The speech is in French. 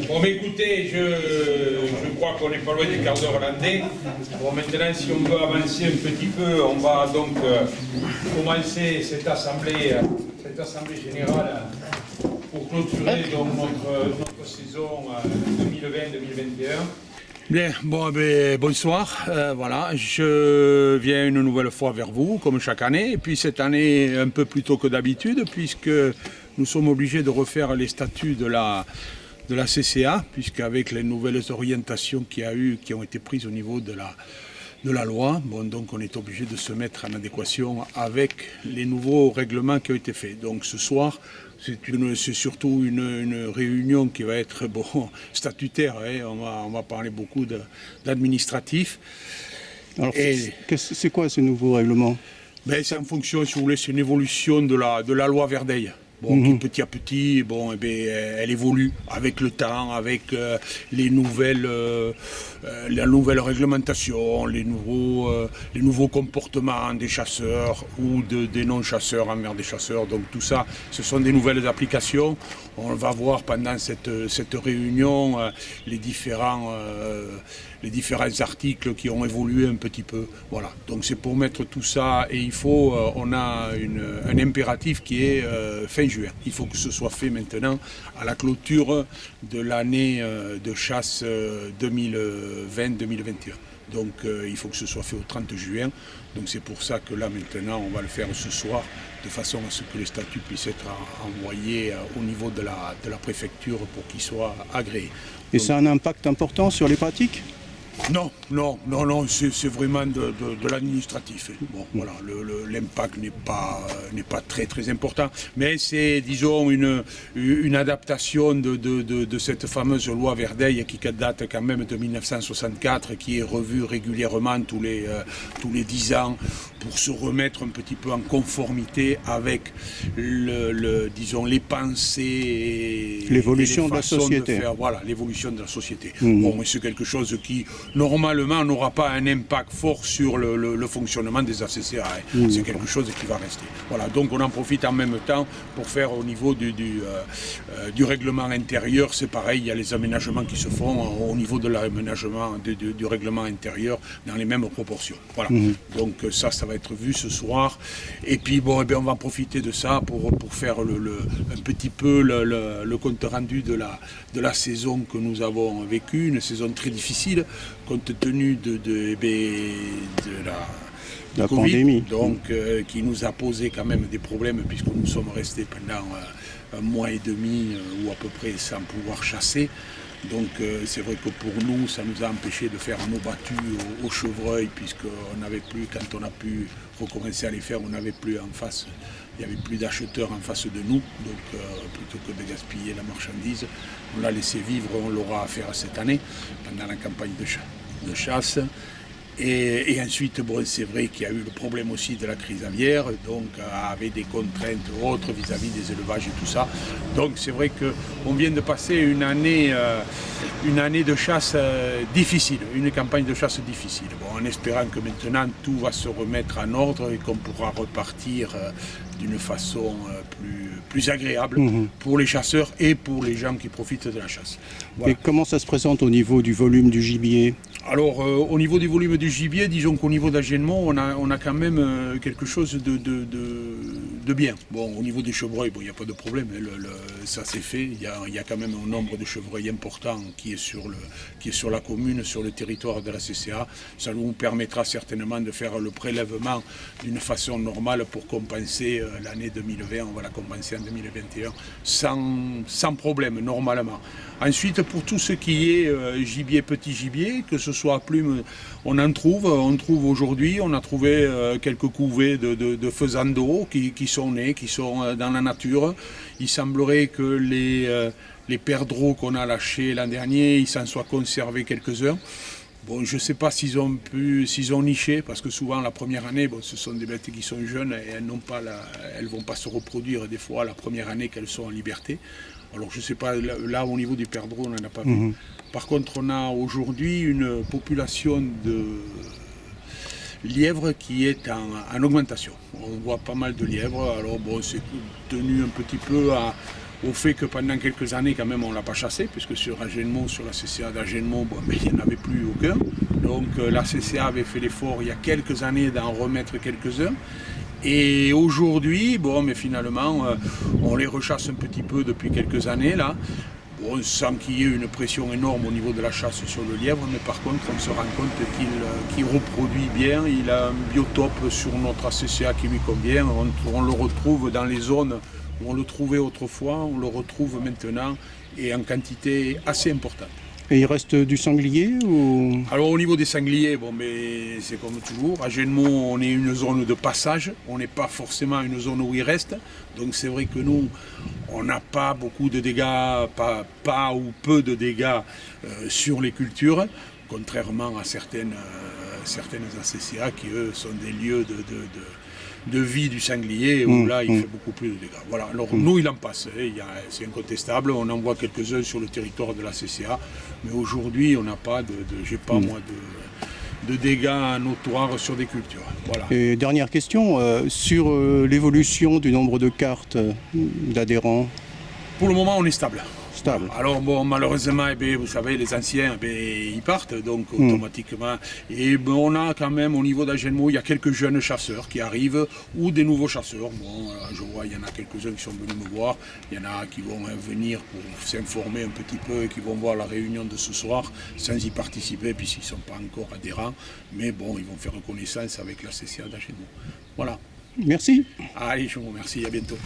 Bon, mais écoutez, je crois qu'on n'est pas loin du quart d'heure hollandais. Bon, maintenant, si on veut avancer un petit peu, on va donc commencer cette assemblée générale pour clôturer donc, notre saison 2020-2021. Bien, bon, bonsoir. Voilà, je viens une nouvelle fois vers vous, comme chaque année. Et puis cette année, un peu plus tôt que d'habitude, puisque nous sommes obligés de refaire les statuts de la CCA, puisqu'avec les nouvelles orientations qui ont été prises au niveau de la loi, bon, donc on est obligé de se mettre en adéquation avec les nouveaux règlements qui ont été faits. Donc ce soir, c'est surtout une réunion qui va être statutaire, hein. On va parler beaucoup d'administratif. Alors c'est quoi ce nouveau règlement? C'est en fonction, si vous voulez, c'est une évolution de la loi Verdeil. Bon, qui petit à petit, elle évolue avec le temps, avec la nouvelle réglementation, les nouveaux comportements des chasseurs ou des non-chasseurs envers des chasseurs. Donc tout ça, ce sont des nouvelles applications. On va voir pendant cette réunion les différents articles qui ont évolué un petit peu. Voilà. Donc c'est pour mettre tout ça, et on a un impératif qui est fin juin. Il faut que ce soit fait maintenant à la clôture de l'année de chasse 2020-2021. Donc il faut que ce soit fait au 30 juin. Donc c'est pour ça que là maintenant on va le faire ce soir, de façon à ce que les statuts puissent être envoyés au niveau de la préfecture pour qu'ils soient agréés. Et ça a un impact important sur les pratiques ? Non, c'est vraiment de l'administratif. Bon, voilà, l'impact n'est pas très très important, mais c'est, disons, une adaptation de cette fameuse loi Verdeil qui date quand même de 1964, qui est revue régulièrement tous les 10 ans pour se remettre un petit peu en conformité avec disons, les pensées et l'évolution de la société. Voilà, l'évolution de la société. Bon, mais c'est quelque chose qui normalement n'aura pas un impact fort sur le fonctionnement des ACCA. C'est quelque chose qui va rester. Voilà, donc on en profite en même temps pour faire au niveau du règlement intérieur, c'est pareil, il y a les aménagements qui se font au niveau de l'aménagement du règlement intérieur dans les mêmes proportions. Voilà, donc ça va être vu ce soir. Et puis on va profiter de ça pour faire un petit peu le compte rendu de la saison que nous avons vécue, une saison très difficile, compte tenu de la Covid, pandémie. Donc, qui nous a posé quand même des problèmes, puisque nous sommes restés pendant un mois et demi ou à peu près sans pouvoir chasser. Donc c'est vrai que pour nous, ça nous a empêché de faire nos battues au chevreuil, puisqu'on n'avait plus, quand on a pu recommencer à les faire, on n'avait plus en face, il n'y avait plus d'acheteurs en face de nous. Donc plutôt que de gaspiller la marchandise, on l'a laissé vivre, on l'aura à faire cette année, pendant la campagne de chasse. Et ensuite, c'est vrai qu'il y a eu le problème aussi de la crise aviaire, donc avec des contraintes autres vis-à-vis des élevages et tout ça. Donc c'est vrai qu'on vient de passer une année de chasse difficile, une campagne de chasse difficile. Bon, en espérant que maintenant tout va se remettre en ordre et qu'on pourra repartir d'une façon plus agréable pour les chasseurs et pour les gens qui profitent de la chasse. Voilà. Et comment ça se présente au niveau du volume du gibier ? Alors, au niveau du volume du gibier, disons qu'au niveau d'agénement, on a quand même quelque chose de bien. Bon, au niveau des chevreuils, il n'y a pas de problème, ça c'est fait. Il y a quand même un nombre de chevreuils important qui est sur la commune, sur le territoire de la CCA. Ça nous permettra certainement de faire le prélèvement d'une façon normale pour compenser l'année 2020. On va la compenser en 2021 sans problème, normalement. Ensuite, pour tout ce qui est gibier, petit gibier, que ce soit plume, on trouve aujourd'hui, on a trouvé quelques couvées de faisans d'eau qui sont nés, qui sont dans la nature. Il semblerait que les perdreaux qu'on a lâchés l'an dernier, il s'en soit conservé quelques-uns. Bon, je ne sais pas s'ils ont niché, parce que souvent la première année, ce sont des bêtes qui sont jeunes et elles ne vont pas se reproduire des fois la première année qu'elles sont en liberté. Alors je ne sais pas, là au niveau du perdreau, on n'en a pas vu. Par contre, on a aujourd'hui une population de lièvres qui est en augmentation. On voit pas mal de lièvres, alors c'est tenu un petit peu au fait que pendant quelques années, quand même, on ne l'a pas chassé, puisque sur Agenmont, sur la CCA d'Agenmont, bon, il n'y en avait plus aucun. Donc la CCA avait fait l'effort il y a quelques années d'en remettre quelques-uns. Et aujourd'hui, bon, mais finalement, on les rechasse un petit peu depuis quelques années, là. Bon, sans qu'il y ait une pression énorme au niveau de la chasse sur le lièvre, mais par contre, on se rend compte qu'il reproduit bien, il a un biotope sur notre ACCA qui lui convient, on le retrouve dans les zones où on le trouvait autrefois, on le retrouve maintenant, et en quantité assez importante. Et il reste du sanglier ou... Alors au niveau des sangliers, bon, mais c'est comme toujours. À Agenmont, on est une zone de passage. On n'est pas forcément une zone où il reste. Donc c'est vrai que nous, on n'a pas beaucoup de dégâts, pas ou peu de dégâts sur les cultures, contrairement à certaines ACCA qui, eux, sont des lieux de vie du sanglier, où là, il fait beaucoup plus de dégâts. Voilà. Alors, nous, il en passe, c'est incontestable. On en voit quelques-uns sur le territoire de la CCA, mais aujourd'hui, on n'a pas j'ai pas, moi, de dégâts notoires sur des cultures. Voilà. Et dernière question, sur l'évolution du nombre de cartes d'adhérents. Pour le moment, on est stable. Alors bon, malheureusement, vous savez, les anciens, ils partent, donc automatiquement. Et on a quand même, au niveau d'Agenmont, il y a quelques jeunes chasseurs qui arrivent, ou des nouveaux chasseurs. Bon, je vois, il y en a quelques-uns qui sont venus me voir, il y en a qui vont venir pour s'informer un petit peu, et qui vont voir la réunion de ce soir, sans y participer, puisqu'ils ne sont pas encore adhérents. Mais bon, ils vont faire connaissance avec la CCA d'Agenmont. Voilà. Merci. Allez, je vous remercie, à bientôt.